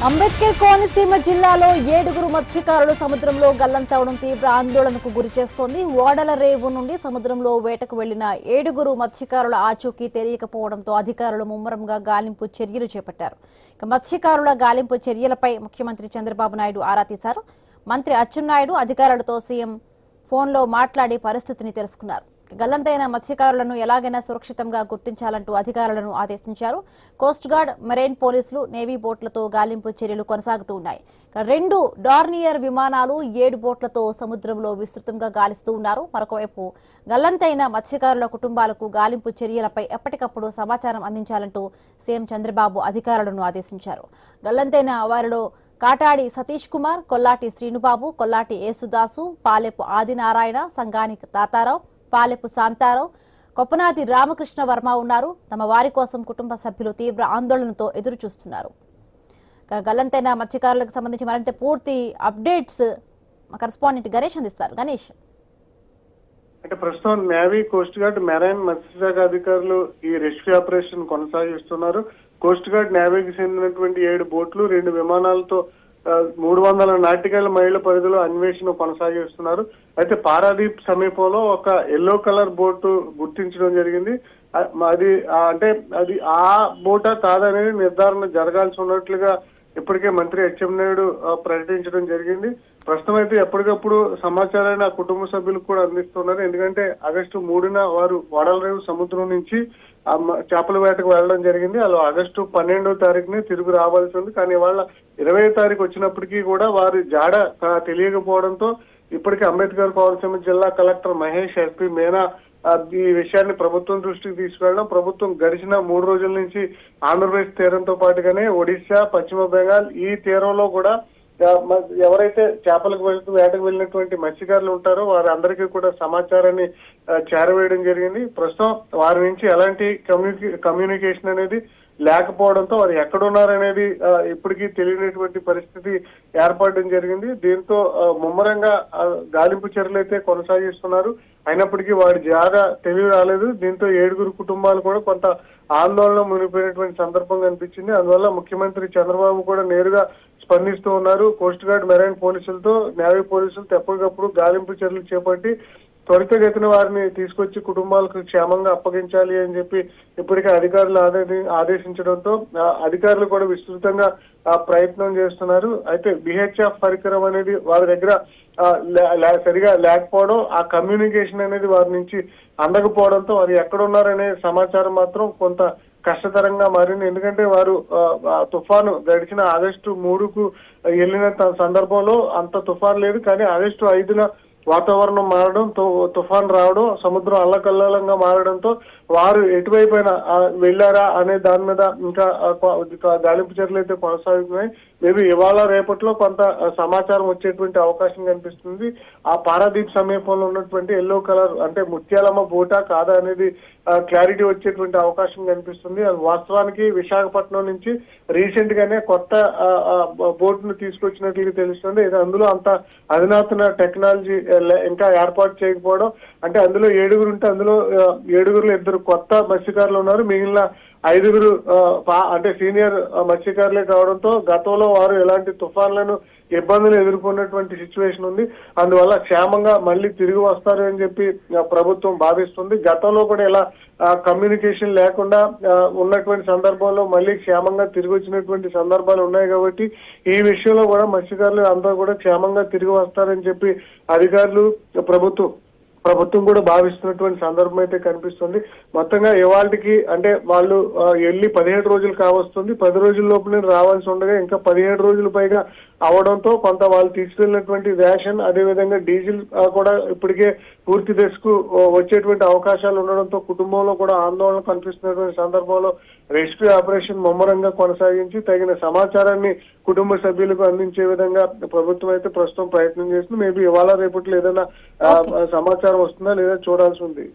అంబేద్కర్ కోనసీమ జిల్లాలో 7 మత్స్యకారులు సముద్రంలో గల్లంతవడం తీవ్ర ఆందోళనకు గురి చేస్తోంది. ఓడల రేవు నుండి సముద్రంలో వేటకు వెళ్లిన 7 మత్స్యకారుల ఆచూకీ తెలియకపోవడంతో అధికారులు ముమ్మరంగా గాలింపు చర్యలు చేపట్టారు. మత్స్యకారుల గాలింపు చర్యలపై ముఖ్యమంత్రి చంద్రబాబు నాయుడు ఆరా తీశారు. మంత్రి అచ్చెన్నాయుడు అధికారులతో సీఎం ఫోన్లో మాట్లాడి పరిస్థితిని తెలుసుకున్నారు. గల్లంతైన మత్స్యకారులను ఎలాగైనా సురక్షితంగా గుర్తించాలంటూ అధికారులను ఆదేశించారు. కోస్ట్ గార్డ్, మెరైన్ పోలీసులు, నేవీ బోట్లతో గాలింపు చర్యలు కొనసాగుతూ ఉన్నాయి. 2 డార్నియర్ విమానాలు 7 బోట్లతో సముద్రంలో విస్తృతంగా గాలిస్తూ ఉన్నారు. మరొకవైపు గల్లంతైన మత్స్యకారుల కుటుంబాలకు గాలింపు చర్యలపై ఎప్పటికప్పుడు సమాచారం అందించాలంటూ సీఎం చంద్రబాబు అధికారులను ఆదేశించారు. గల్లంతైన వారిలో కాటాడి సతీష్ కుమార్, కొల్లాటి శ్రీనుబాబు, కొల్లాటి యేసుదాసు, పాలెపు ఆదినారాయణ, సంగాని తాతారావు, పాలెపు శాంతారావు, కొప్పనాతి రామకృష్ణ వర్మ ఉన్నారు. తమ వారి కోసం కుటుంబ సభ్యులు తీవ్ర ఆందోళనతో ఎదురు చూస్తున్నారు. గల్లంతైన మత్స్యకారులకు సంబంధించి మరింత పూర్తి అప్డేట్స్ మా కరెస్పాండెంట్ గణేష్ అందిస్తారు. గణేష్, అంటే ప్రస్తుతం నేవీ, కోస్ట్ గార్డ్, మెరైన్, మత్స్యశాఖ అధికారులు ఈ రెస్క్యూ ఆపరేషన్ కొనసాగిస్తున్నారు. కోస్ట్ గార్డ్, నేవీకి చెందినటువంటి 7 బోట్లు, 2 విమానాలతో 300 నాటికల్ మైళ్ల పరిధిలో అన్వేషణ కొనసాగిస్తున్నారు. అయితే పారాదీప్ సమీపంలో ఒక ఎల్లో కలర్ బోటు గుర్తించడం జరిగింది. అది ఆ బోటా కాదనేది నిర్ధారణ జరగాల్సి ఉన్నట్లుగా ఇప్పటికే మంత్రి అచ్చెన్నాయుడు ప్రకటించడం జరిగింది. ప్రస్తుతం అయితే ఎప్పటికప్పుడు సమాచారాన్ని ఆ కుటుంబ సభ్యులకు కూడా అందిస్తున్నారు. ఎందుకంటే ఆగస్టు 3న వారు వడలరేవు సముద్రం నుంచి చేపల వేటకు వెళ్ళడం జరిగింది. అలా ఆగస్టు 12వ తారీఖునే తిరిగి రావాల్సి ఉంది. కానీ వాళ్ళ 20వ తారీఖు వచ్చినప్పటికీ కూడా వారి జాడ తెలియకపోవడంతో ఇప్పటికే అంబేద్కర్ కోనసీమ జిల్లా కలెక్టర్ మహేష్, ఎస్పీ మీనా ఈ విషయాన్ని ప్రభుత్వం దృష్టికి తీసుకెళ్లడం, ప్రభుత్వం గడిచిన 3 రోజుల నుంచి ఆంధ్రప్రదేశ్ తీరంతో పాటుగానే ఒడిశా, పశ్చిమ బెంగాల్ ఈ తీరంలో కూడా ఎవరైతే చేపలకు వేటకు వెళ్ళినటువంటి మత్స్యకారులు ఉంటారో వారందరికీ కూడా సమాచారాన్ని చేరవేయడం జరిగింది. ప్రస్తుతం వారి నుంచి ఎలాంటి కమ్యూనికేషన్ అనేది లేకపోవడంతో వారు ఎక్కడున్నారనేది ఇప్పటికీ తెలియనటువంటి పరిస్థితి ఏర్పడడం జరిగింది. దీంతో ముమ్మరంగా గాలింపు చర్యలు అయితే కొనసాగిస్తున్నారు. అయినప్పటికీ వారి జాగా తెలివి రాలేదు. దీంతో 7 కుటుంబాలు కూడా కొంత ఆందోళన మునిగిపోయినటువంటి సందర్భం కనిపించింది. అందువల్ల ముఖ్యమంత్రి చంద్రబాబు కూడా నేరుగా స్పందిస్తూ ఉన్నారు. కోస్ట్ గార్డ్, మెరైన్ పోలీసులతో, నేవీ పోలీసులతో ఎప్పటికప్పుడు గాలింపు చర్యలు చేపట్టి త్వరితగతిన వారిని తీసుకొచ్చి కుటుంబాలకు క్షేమంగా అప్పగించాలి అని చెప్పి ఇప్పటికే అధికారులు ఆదేశించడంతో అధికారులు కూడా విస్తృతంగా ప్రయత్నం చేస్తున్నారు. అయితే బిహెచ్ఎఫ్ పరికరం అనేది వారి దగ్గర సరిగా లేకపోవడం, ఆ కమ్యూనికేషన్ అనేది వారి నుంచి అందకపోవడంతో వారు ఎక్కడున్నారనే సమాచారం మాత్రం కొంత కష్టతరంగా మారింది. ఎందుకంటే వారు తుఫాను గడిచిన ఆగస్టు 3కు వెళ్ళిన సందర్భంలో అంత తుఫాను లేదు. కానీ ఆగస్టు 5న వాతావరణం మారడం, తుఫాన్ రావడం, సముద్రం అల్లకల్లోలంగా మారడంతో వారు ఎటువైపైన వెళ్లారా అనే దాని మీద ఇంకా గాలింపు చర్యలు అయితే కొనసాగుతున్నాయి. మేబీ ఇవాళ రేపట్లో కొంత సమాచారం వచ్చేటువంటి అవకాశం కనిపిస్తుంది. ఆ పారాదీప్ సమీపంలో ఉన్నటువంటి ఎల్లో కలర్ అంటే ముత్యాలమ్మ బోటా కాదా అనేది క్లారిటీ వచ్చేటువంటి అవకాశం కనిపిస్తుంది. అది వాస్తవానికి విశాఖపట్నం నుంచి రీసెంట్ గానే కొత్త బోట్ ను తీసుకొచ్చినట్లుగా తెలుస్తుంది. ఇది అందులో అంత అధునాతన టెక్నాలజీ ఇంకా ఏర్పాటు చేయకపోవడం, అంటే అందులో 7 ఉంటే అందులో 7లో 2 కొత్త మత్స్యకారులు ఉన్నారు. మిగిలిన 5 అంటే సీనియర్ మత్స్యకారులే కావడంతో గతంలో వారు ఎలాంటి తుఫాన్లను ఇబ్బందులు ఎదుర్కొన్నటువంటి సిచ్యువేషన్ ఉంది. అందువల్ల క్షేమంగా మళ్ళీ తిరిగి వస్తారు అని చెప్పి ప్రభుత్వం భావిస్తుంది. గతంలో కూడా ఇలా కమ్యూనికేషన్ లేకుండా ఉన్నటువంటి సందర్భంలో మళ్ళీ క్షేమంగా తిరిగి వచ్చినటువంటి సందర్భాలు ఉన్నాయి. కాబట్టి ఈ విషయంలో కూడా మత్స్యకారులు అందరూ కూడా క్షేమంగా తిరిగి వస్తారని చెప్పి అధికారులు, ప్రభుత్వం కూడా భావిస్తున్నటువంటి సందర్భం అయితే కనిపిస్తుంది. మొత్తంగా ఇవాళకి అంటే వాళ్ళు వెళ్ళి 17 రోజులు కావస్తుంది. 10 రోజుల లోపునే రావాల్సి ఉండగా ఇంకా 17 రోజుల పైగా అవడంతో కొంత వాళ్ళు తీసుకెళ్లినటువంటి రేషన్, అదేవిధంగా డీజిల్ కూడా ఇప్పటికే పూర్తి దశకు వచ్చేటువంటి అవకాశాలు ఉండడంతో కుటుంబంలో కూడా ఆందోళన కనిపిస్తున్నటువంటి సందర్భంలో రెస్క్యూ ఆపరేషన్ ముమ్మరంగా కొనసాగించి తగిన సమాచారాన్ని కుటుంబ సభ్యులకు అందించే విధంగా ప్రభుత్వం అయితే ప్రస్తుతం ప్రయత్నం చేస్తుంది. మేబీ ఇవాళ రేపట్లో ఏదైనా సమాచారం వస్తుందా లేదా చూడాల్సి ఉంది.